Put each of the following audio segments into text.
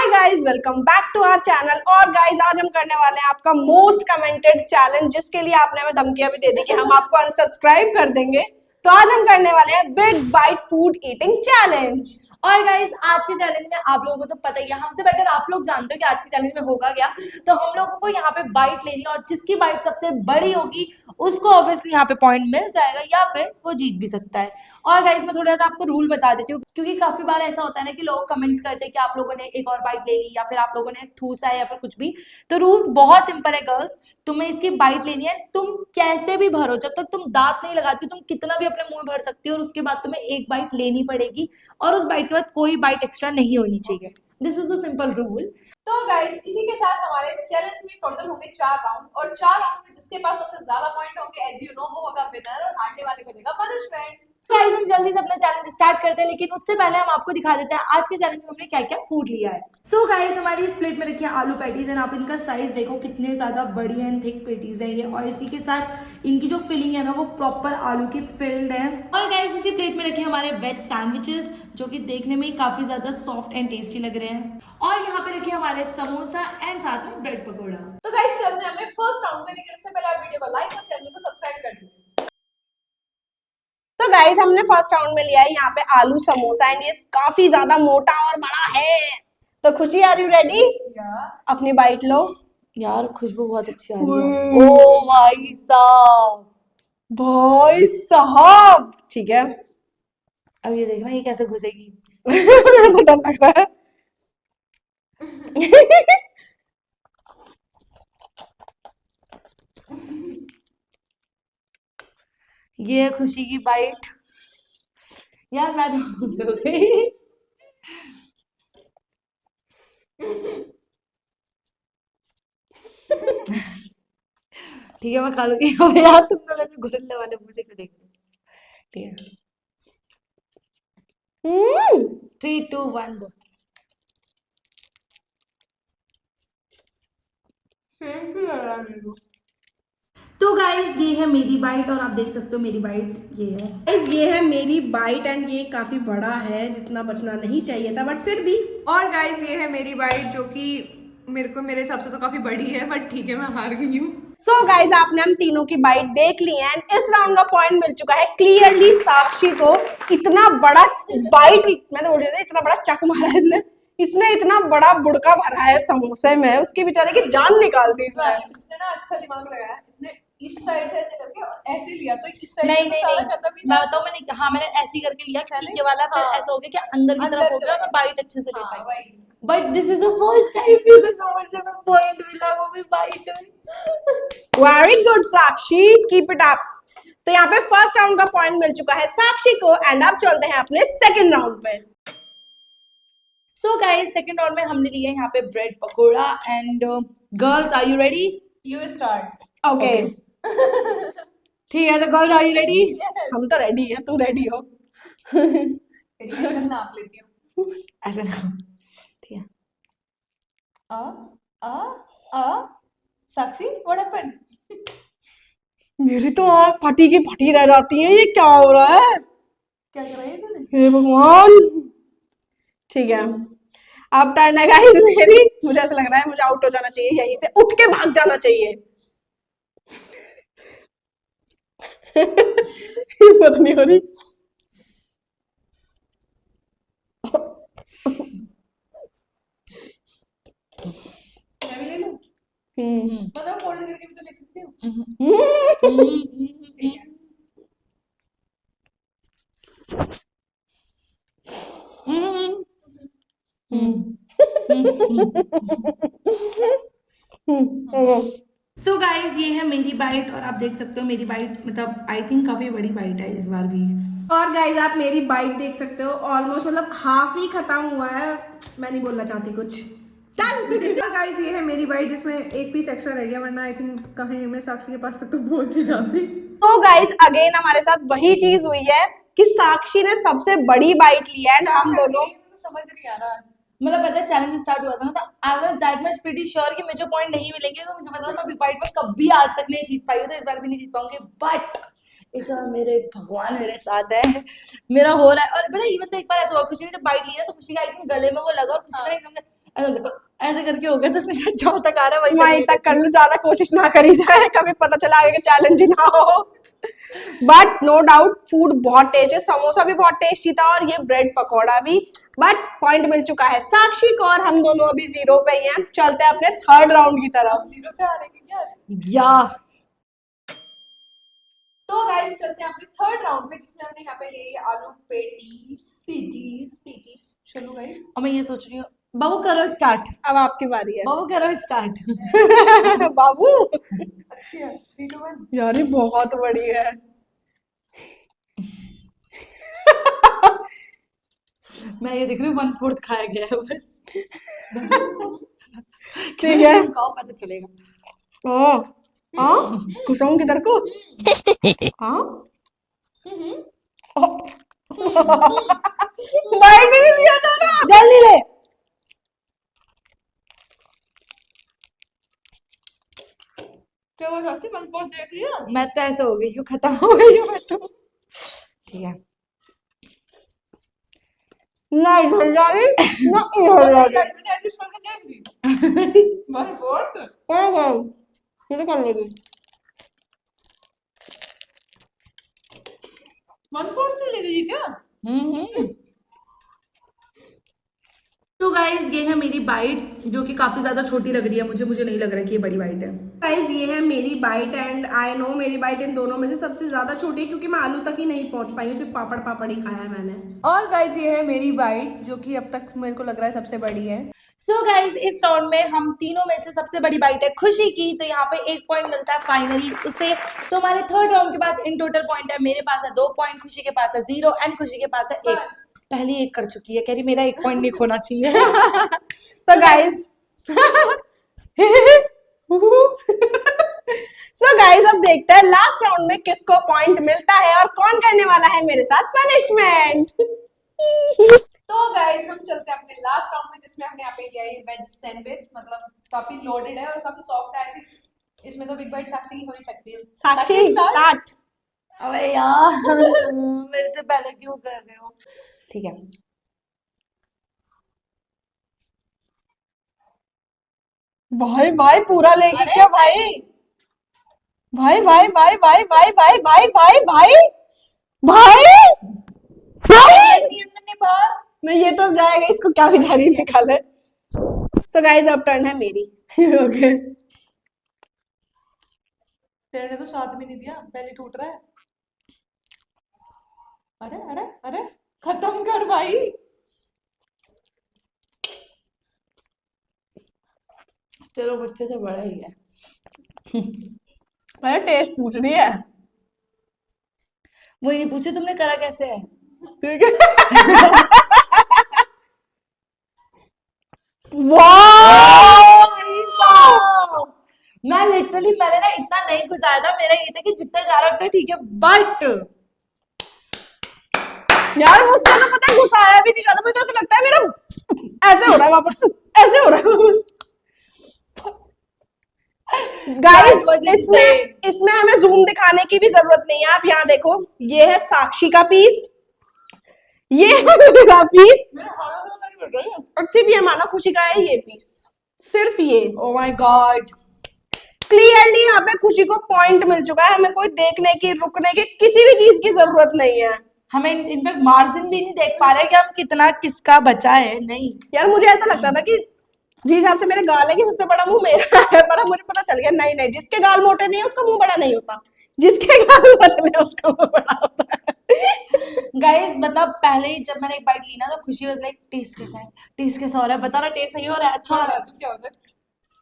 Guys welcome back to our channel. और guys आज हम करने वाले हैं आपका मोस्ट कमेंटेड चैलेंज, जिसके लिए आपने हमें धमकियां भी दे दी कि हम आपको अनसब्सक्राइब कर देंगे। तो आज हम करने वाले हैं big bite food eating challenge. और गाइस आज के चैलेंज में आप लोगों को तो पता ही है, हमसे बेटर आप लोग जानते हो कि आज के चैलेंज में होगा क्या। तो हम लोगों को यहाँ पे बाइट लेनी है और जिसकी बाइट सबसे बड़ी होगी उसको ऑब्वियसली यहाँ पे पॉइंट मिल जाएगा या फिर वो जीत भी सकता है। और गाइस मैं थोड़ा सा आपको रूल बता देती हूँ, क्योंकि काफी बार ऐसा होता है ना कि लोग कमेंट्स करते हैं कि आप लोगों ने एक और बाइट ले ली या फिर आप लोगों ने ठूसा है या फिर कुछ भी। तो रूल्स बहुत सिंपल है गर्ल्स, तुम्हें इसकी बाइट लेनी है, तुम कैसे भी भरो, जब तक तुम दांत नहीं लगाती तुम कितना भी अपने मुंह में भर सकती हो और उसके बाद तुम्हें एक बाइट लेनी पड़ेगी और उस बाइट के बाद कोई बाइट एक्स्ट्रा नहीं होनी चाहिए। This is the simple rule. तो गाइस इसी के साथ हमारे इस चैलेंज में टोटल होंगे 4 राउंड और 4 राउंड में जिसके पास सबसे ज्यादा पॉइंट होंगे एज यू नो वो होगा विनर और हारने वाले को देगा पनिशमेंट। गाइस हम जल्दी से अपना चैलेंज स्टार्ट करते हैं, लेकिन उससे पहले हम आपको दिखा देते हैं आज के चैलेंज में हमने क्या क्या फूड लिया है। सो गाइस हमारी इस प्लेट में रखी है आलू पैटीज एंड आप इनका साइज देखो कितने ज्यादा बड़ी एंड थिक पैटीज है ये, और इसी के साथ इनकी जो फिलिंग है ना वो प्रॉपर आलू की फिल्ड है। और गाइस इसी प्लेट में रखे हमारे वेज सैंडविचेस जो कि देखने में काफी ज्यादा सॉफ्ट एंड टेस्टी लग रहे हैं, और यहाँ पे रखे हमारे समोसा एंड साथ में ब्रेड पकौड़ा। तो गाइस चलते हैं हमें फर्स्ट राउंड में, लेकिन उससे पहले आप वीडियो को लाइक और चैनल को सब्सक्राइब कर दीजिए। तो गाइज हमने फर्स्ट राउंड में लिया है यहाँ पे आलू समोसा एंड ये काफी ज्यादा मोटा और बड़ा है। तो खुशी, आर यू रेडी? अपनी बाइट लो। यार खुशबू बहुत अच्छी आ रही है। ओ भाई साहब, भाई साहब, ठीक है। अब ये देखना ये कैसे घुसेगी। मेरे को डर लग रहा है। ये है खुशी की बाइट। यार मैं तो हो गई। ठीक है मैं खा लूंगी। अब यार तुम तो ऐसे घुटने वाले मुंह से क्यों देख रहे हो? ठीक है 3 2 1 गो। तो गाइस ये है मेरी बाइट और आप देख सकते हो मेरी बाइट ये है। गाइस ये है मेरी बाइट एंड ये काफी बड़ा है, जितना बचना नहीं चाहिए था, बट फिर भी। और गाइस ये है मेरी बाइट जो कि मेरे हिसाब से तो काफी बड़ी है, बट ठीक है मैं हार गई हूँ। सो गाइज आपने हम तीनों की बाइट देख ली है एंड इस राउंड का पॉइंट मिल चुका है क्लियरली साक्षी को। इतना बड़ा बाइट, मैं तो बोल रही थी इतना बड़ा चक मारा है इसने इतना बड़ा बुड़का भरा है समोसे में, उसकी बेचारे की जान निकाल दी इसने। इसने ना अच्छा दिमाग लगाया, इसने इस साइड से ऐसे करके और ऐसे लिया तो इस साइड नहीं नहीं सारा नहीं खत्म ही मैं था। बताऊं मैंने, हाँ मैंने ऐसे ही करके लिया पहले? ठीक है वाला, फिर हाँ। ऐसा हो गया कि अंदर की तरफ हो गया, मैं बाइट अच्छे से ले हाँ, पाई। वही। But this is the first time मेरे को समोसे में पॉइंट मिला, वो भी बाइट में। Very good Sakshi, keep it up. तो यहाँ पे फर्स्ट राउंड का पॉइंट मिल चुका है साक्षी को एंड अब चलते हैं अपने सेकंड राउंड पे। सो गाइस सेकंड राउंड में हमने लिया यहाँ पे bread pakora and girls are you ready? You start. Okay ठीक है तो गर्ल्स आर यू रेडी? हम तो रेडी है, तू रेडी हो? नाप लेती हूँ। ऐसे ना, ठीक है। साक्षी व्हाट हैपेंड? मेरी तो आँख फटी की फटी रह जाती है, ये क्या हो रहा है? क्या कर रही है तूने? हे भगवान। ठीक है अब टर्न है गाइस मेरी। मुझे ऐसा लग रहा है मुझे आउट हो जाना चाहिए, यहीं से उठ के भाग जाना चाहिए। हिम्मत नहीं हो रही। मैं भी ले लूं? मतलब फोल्ड करके भी तो ले सकती हूँ। सो गाइज ये है मेरी बाइट और आप देख सकते हो मेरी बाइट, मतलब आई थिंक काफी बड़ी बाइट है इस बार भी। और गाइज आप मेरी बाइट देख सकते हो, ऑलमोस्ट मतलब हाफ ही खत्म हुआ है। मैं नहीं बोलना चाहती कुछ। गाइस ये है मेरी बाइट जिसमें एक पीस एक्स्ट्रा रह गया, वरना आई थिंक कहीं मैं साक्षी के पास तक तो पहुंच ही जाती। तो गाइज अगेन हमारे साथ वही चीज हुई है कि साक्षी ने सबसे बड़ी बाइट ली है एंड हम दोनों समझ नहीं आ रहा आज। मतलब पता है चैलेंज स्टार्ट हुआ था ना, तो I was that much pretty sure कि मुझे पॉइंट नहीं मिलेंगे, तो मुझे पता था मैं बिग बाइट में कभी आज तक नहीं जीत पाई हूँ, तो इस बार भी नहीं जीत पाऊंगी। बट इस बार मेरे भगवान मेरे साथ है, मेरा हो रहा है। और पता है इवन तो एक बार ऐसा हुआ खुशी ने जब बाइट ली ना तो खुशी का आई थिंक गले में वो लगा और खुशी ने एकदम ऐसे करके हो गया तो उसने कहा जहाँ तक आ रहा है वहीं तक कर लो, ज्यादा कोशिश ना करी जाए, कभी पता चला आगे कि चैलेंज ही ना हो। बट नो डाउट फूड बहुत टेस्टी है, समोसा भी बहुत टेस्टी था और ये ब्रेड पकौड़ा भी। बट पॉइंट मिल चुका है साक्षी को और हम दोनों अभी 0 पे ही हैं। चलते हैं अपने थर्ड राउंड की तरफ। 0 से हारे की क्या? या तो गाइस चलते हैं अपने थर्ड राउंड में, जिसमें हमने यहाँ पे लिए आलू पेटीज। चलो गाइस, और मैं ये सोच रही हूँ, बाबू करो स्टार्ट, अब आपकी बारी है। बाबू करो स्टार्ट। बाबू अच्छी है। 3 2 1। यार ये बहुत बड़ी है। मैं ये देख रही हूँ 1/4 खाया गया है बस। ठीक है। खाओ पता चलेगा। ओ हाँ घुसाऊं किधर को? हाँ बाइट नहीं लिया था ना। जल्दी ले। क्या हुआ साक्षी, मन बहुत देख लिया? मैं तो ऐसे हो गई हूँ, खत्म हो गई हूँ मैं तो। ठीक है। ना इधर जा रही ना इधर जा रही। मैंने एडजस्ट करके देख ली। मन बहुत क्या करूं? ये तो कर लेगी। मन बहुत नहीं लगी क्या? तो गाइज ये है मेरी बाइट, जो कि काफी ज्यादा छोटी लग रही है मुझे नहीं लग रहा कि ये बड़ी बाइट है। गाइस ये है मेरी बाइट एंड आई नो मेरी बाइट इन दोनों में से सबसे ज्यादा छोटी है, क्योंकि मैं आलू तक ही नहीं पहुंच पाई हूँ, सिर्फ पापड़ पापड़ ही खाया है मैंने। और गाइस ये है मेरी बाइट, जो कि अब तक मेरे को लग रहा है सबसे बड़ी है। सो गाइज इस राउंड में हम तीनों में से सबसे बड़ी बाइट है खुशी की, तो यहाँ पे 1 पॉइंट मिलता है फाइनली उसे। तो हमारे थर्ड राउंड के बाद इन टोटल पॉइंट है, मेरे पास है 2 पॉइंट, खुशी के पास है 0 एंड खुशी के पास है 1। पहली 1 कर चुकी है, कह रही मेरा 1 पॉइंट नहीं खोना चाहिए। तो गाइस अब देखते हैं लास्ट राउंड में किसको पॉइंट मिलता है और कौन करने वाला है मेरे साथ पनिशमेंट। तो गाइस हम चलते हैं अपने लास्ट राउंड में, जिसमें हमने यहाँ पे किया है वेज सैंडविच। मतलब काफी लोडेड है और काफी सॉफ्ट है। इसमें तो बिग बाइट साक्षी की हो ही सकती है। साक्षी स्टार्ट। अबे यार मेरे से पहले क्यों कर रहे हो? ठीक है। भाई भाई पूरा लेगी क्या भाई? भाई भाई भाई भाई भाई भाई भाई भाई भाई भाई भाई नहीं ये तो अब जाएगा, इसको क्या बेचारी निकाले। सो गाइस अब टर्न है मेरी। ओके तेरे ने तो साथ भी नहीं दिया, पहले टूट रहा है। अरे अरे अरे खत्म कर भाई। चलो बच्चे से बड़ा ही है। मैं टेस्ट पूछ रही है। वो ये पूछे तुमने करा कैसे है? ठीक है। वाह मैं लिटरली मैंने ना इतना नहीं घुसाया था, मेरा ये था कि जितना जा रहा था ठीक है, बट यार मुझसे तो पता है घुसाया भी नहीं जाता, मुझे तो ऐसा लगता है मेरा ऐसे हो रहा है वापस, ऐसे हो रहा है वापस। गाइस इसमें हमें जूम दिखाने की भी जरूरत नहीं है, आप यहाँ देखो, ये है साक्षी का पीस, ये है मेरा पीस और सिर्फ ये मानो खुशी का है ये पीस, सिर्फ ये। ओ माय गॉड, क्लियरली यहाँ पे खुशी को पॉइंट मिल चुका है, हमें कोई देखने की रुकने की किसी भी चीज की जरूरत नहीं है। हमें इनफैक्ट मार्जिन भी नहीं देख पा रहे कि हम कितना किसका बचा है। नहीं यार मुझे ऐसा लगता था कि जिस हिसाब से मेरे गाल है कि सबसे बड़ा मुंह मेरा है, पर अब मुझे पता चल गया नहीं नहीं, जिसके गाल मोटे नहीं है उसका मुंह बड़ा नहीं होता, जिसके गाल पतले है उसका मुंह बड़ा होता है। गाइस मतलब पहले ही जब मैंने एक बाइट ली ना तो खुशी वाज लाइक टेस्ट कैसा है, टेस्ट कैसा हो रहा है, बता रहा टेस्ट सही हो रहा है, अच्छा हो रहा है। क्या होता है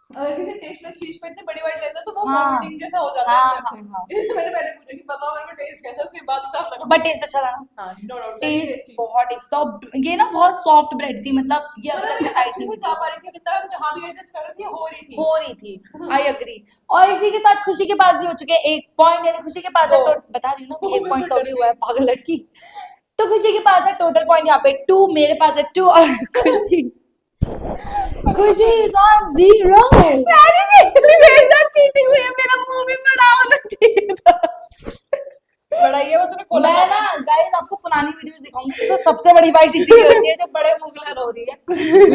अगर किसी टेस्टलेस चीज पे इतनी बड़ी बाइट लेता है तो वो हाँ। वॉमिटिंग जैसा हो जाता हाँ, है अंदर से। हाँ, हाँ। इसलिए मैंने पहले पूछा कि बताओ मेरे को टेस्ट कैसा है, उसके बाद हिसाब लगा। बट टेस्ट अच्छा था ना? हाँ नो डाउट टेस्ट बहुत टेस्ट था। ये ना बहुत सॉफ्ट ब्रेड थी, मतलब ये अगर टाइट अच्छे नहीं से जा पा रही थी, कितना हम जहाँ भी एडजस्ट कर रहे थे हो रही थी। I agree. और इसी के साथ खुशी के पास भी हो चुके हैं 1 पॉइंट, यानी खुशी के पास है बता रही हूँ ना कि 1 पॉइंट तो भी हुआ है, पागल लड़की। तो खुशी के पास है टोटल पॉइंट यहाँ पे 2, मेरे पास है 2 और खुशी इज ऑन 0। मेरे साथ चीटिंग हुई है, मेरा मुंह भी बड़ा होना चाहिए था। बड़ा ही है वो, तूने खोला मैं ना गाइस आपको पुरानी वीडियोस दिखाऊंगी तो सबसे बड़ी बाइट इसी की होती है जो बड़े मुगलर हो रही है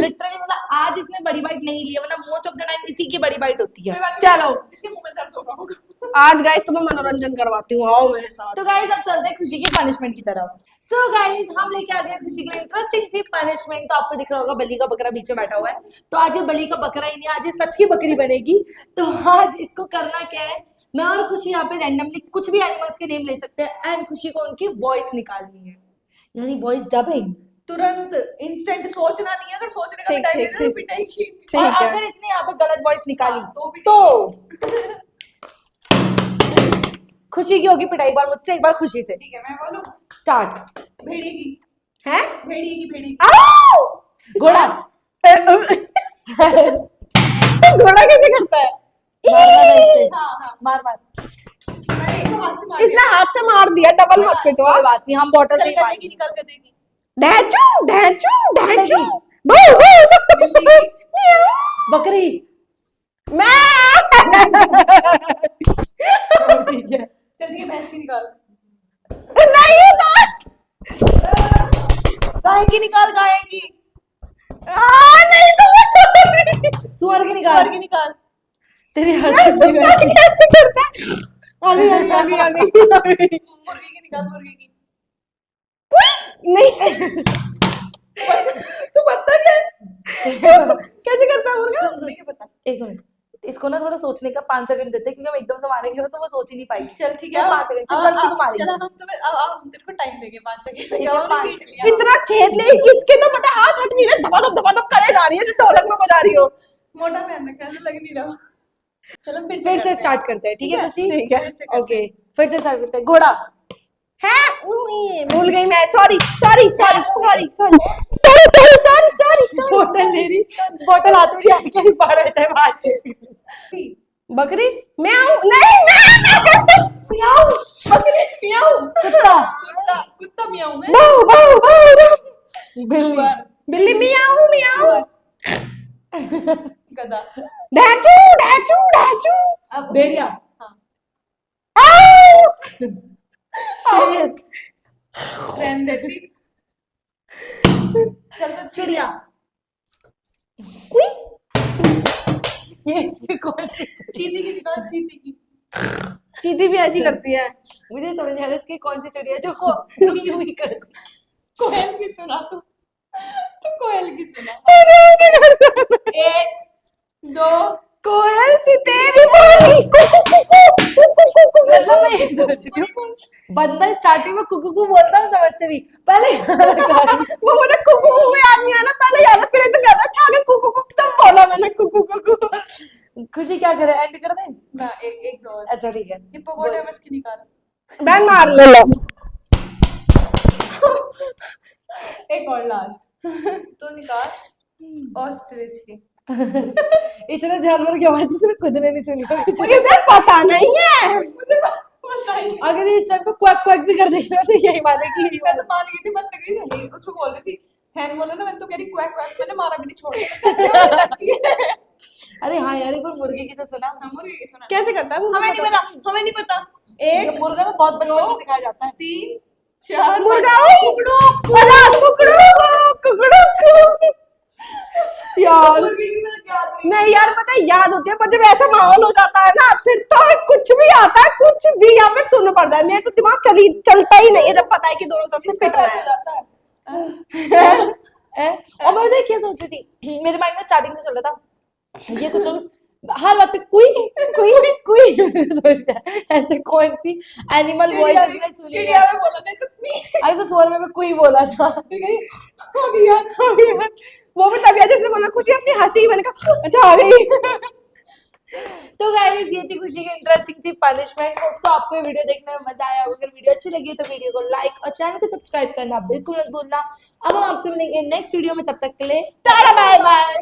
लिटरली। मतलब आज इसने बड़ी बाइट नहीं ली है, वरना मोस्ट ऑफ द टाइम इसी की बड़ी बाइट होती है। कोई बात नहीं, चलो। इसके मुंह में दर्द हो रहा होगा। आज गाइस तुम्हें मनोरंजन करवाती हूँ, आओ मेरे साथ। तो गाइस अब चलते हैं खुशी की पनिशमेंट की तरफ। सो गाइस हम लेके आ गए खुशी के लिए इंटरेस्टिंग सी पनिशमेंट। तो आपको दिख रहा होगा बलि का बकरा पीछे बैठा हुआ है, तो आज ये बलि का बकरा ही नहीं, आज ये सच की बकरी बनेगी। तो आज इसको करना क्या है, मैं और खुशी यहाँ पे रैंडमली कुछ भी एनिमल्स के नेम ले सकते हैं एंड खुशी को उनकी वॉइस निकालनी है, यानी वॉइस डबिंग। तुरंत इंस्टेंट सोचना नहीं है, अगर सोचने का ठीक, टाइम ठीक, है ठीक। पिटाई की। और ठीक है। अगर इसने यहाँ पे गलत वॉइस निकाली तो भी तो खुशी की होगी पिटाई। बार मुझसे एक बार खुशी से ठीक है, मैं बोलूं स्टार्ट। भेड़िए की, हैं? भेड़िए की, भेड़िए की। आओ! घोड़ा घोड़ा कैसे करता है? मारना है इससे। हाँ हाँ, मार मार। मैंने इसको हाथ से मार इसने हाथ से मार दिया, डबल मत पिटवा। कोई बात नहीं, हम बॉटल से चल ही कर मारेंगे। देगी, निकल कर देगी। ढैचू ढैचू ढैचू बिल्ली। भौ भौ बिल्ली। बकरी। मैं ठीक है। चल ठीक है, भैंस की निकाल। नहीं था। गाय की निकाल, गाय की। नहीं तो सुअर की निकाल। सुअर की निकाल। तेरी यार, हंसी अच्छी कुत्ता है। कैसे करता है? आ गई, आ गई, आ गई, आ गई, आ गई। मुर्गी की निकाल, मुर्गी की। नहीं तू पता क्या कैसे करता है मुर्गा? सुन, सुन, पता एक मिनट, इसको ना थोड़ा सोचने का 5 सेकंड देते हैं, क्योंकि हम एकदम से मारेंगे ना तो वो सोच ही नहीं पाएगी। चल ठीक है, 5 सेकंड चल गलती को मारेंगे। चल हम तुम्हें अब हम तेरे को टाइम देंगे 5 सेकंड। ठीक है, 5 इतना छेद ले, इसके तो पता हाथ हट नहीं रहे, धपा धप करे जा रही है, जो ढोलक में बजा रही हो। मोटा पहन रखा है, लग नहीं रहा। चलो फिर फिर से करते स्टार्ट करते हैं, ठीक है खुशी? ठीक है। फिर से करते ओके, फिर से स्टार्ट करते हैं। घोड़ा। है भूल गई मैं, sorry sorry sorry sorry sorry sorry sorry sorry sorry. बोतल ले रही, बोतल हाथ में आके कहीं बाहर हो जाए बाहर से। बकरी म्याऊ, नहीं म्याऊ, बकरी म्याऊ, कुत्ता। कुत्ता, कुत्ता मियाऊ में। बाऊ बाऊ बाऊ, बिल्ली। सुअर, बिल्ली म्याऊ म्याऊ, सुअर। गधा। ढैचू ढैचू ढैचू, अब भेड़िया। हाँ, आओ शेर। रहने देती। चल तो चिड़िया। ये कौन सी? चींटी की निकाल, चींटी की। चींटी भी ऐसी करती है। मुझे समझ नहीं आ रहा इसकी कौन सी चिड़िया जो यूं ही करती। कोयल की सुना तू कोयल की सुना। 1 2 कोयल सी तेरी बोली कुकू कुकू कुकू कुकू। मतलब मैं ये सोच रही हूँ, बंदा स्टार्टिंग में कुकू बोलता हूँ समझते भी पहले वो मुझे कुकू कुकू याद नहीं आना, पहले याद है, फिर एकदम याद अच्छा आ गया कुकू कुकू, तब बोला मैंने कुकू कुकू। खुशी क्या करे, एंड कर दे? ना, एक दो और। अच्छा ठीक है। हिप्पोपोटामस की निकाल। बैन मार लो। एक और लास्ट। तो निकाल ऑस्ट्रिच की। इतने जानवर की आवाज जिसने खुद ने नहीं सुनी होगी। मुझे सिर्फ पता नहीं है। मुझे पता ही नहीं। अगर ये इस टाइम पे क्वैक क्वैक भी कर देगी ना तो यही मानेगी। मैं तो मान गई थी, मत गई उसको बोल रही थी हैन बोला ना, मैं तो कह रही क्वैक क्वैक, मैंने मारा भी नहीं, छोड़। अरे हाँ यार, एक बार मुर्गी की तो सुना। हम मुर्गी की सुना। कैसे करता है? हमें नहीं पता, हमें नहीं पता। एक 1 मुर्गा तो बहुत बचपन से दो, सिखाया जाता है। 3 4 मुर्गा कुकड़ू कुकड़ू यार। मुर्गी की मैंने याद नहीं। नहीं यार, पता है याद होती है, पर जब ऐसा माहौल हो जाता है ना फिर तो कुछ भी आता है, कुछ भी या फिर सुन पड़ता है। मेरा तो दिमाग चलता ही नहीं है जब पता है कि दोनों तरफ से पिटना हो है। जाता है। और मैं उधर क्या सोच रही थी, मेरे माइंड में स्टार्टिंग से चल रहा था ये तो चलो हर वक्त कोई ऐसे कौन सी एनिमल वॉइस इसने सुनी है? चिड़िया में बोला नहीं तो क्वीन। ऐसे स्वर में कोई बोला था। हो गया। वो भी तभी जैसे बोला खुशी अपनी हंसी, मैंने कहा अच्छा आ गई। तो गाइस ये थी खुशी की इंटरेस्टिंग सी पनिशमेंट। होप सो आपको ये वीडियो देखने में मजा आया होगा। अगर वीडियो अच्छी लगी तो वीडियो को लाइक और चैनल को सब्सक्राइब करना बिल्कुल मत भूलना। अब हम आपसे मिलेंगे नेक्स्ट वीडियो में, तब तक के लिए टाटा बाय बाय।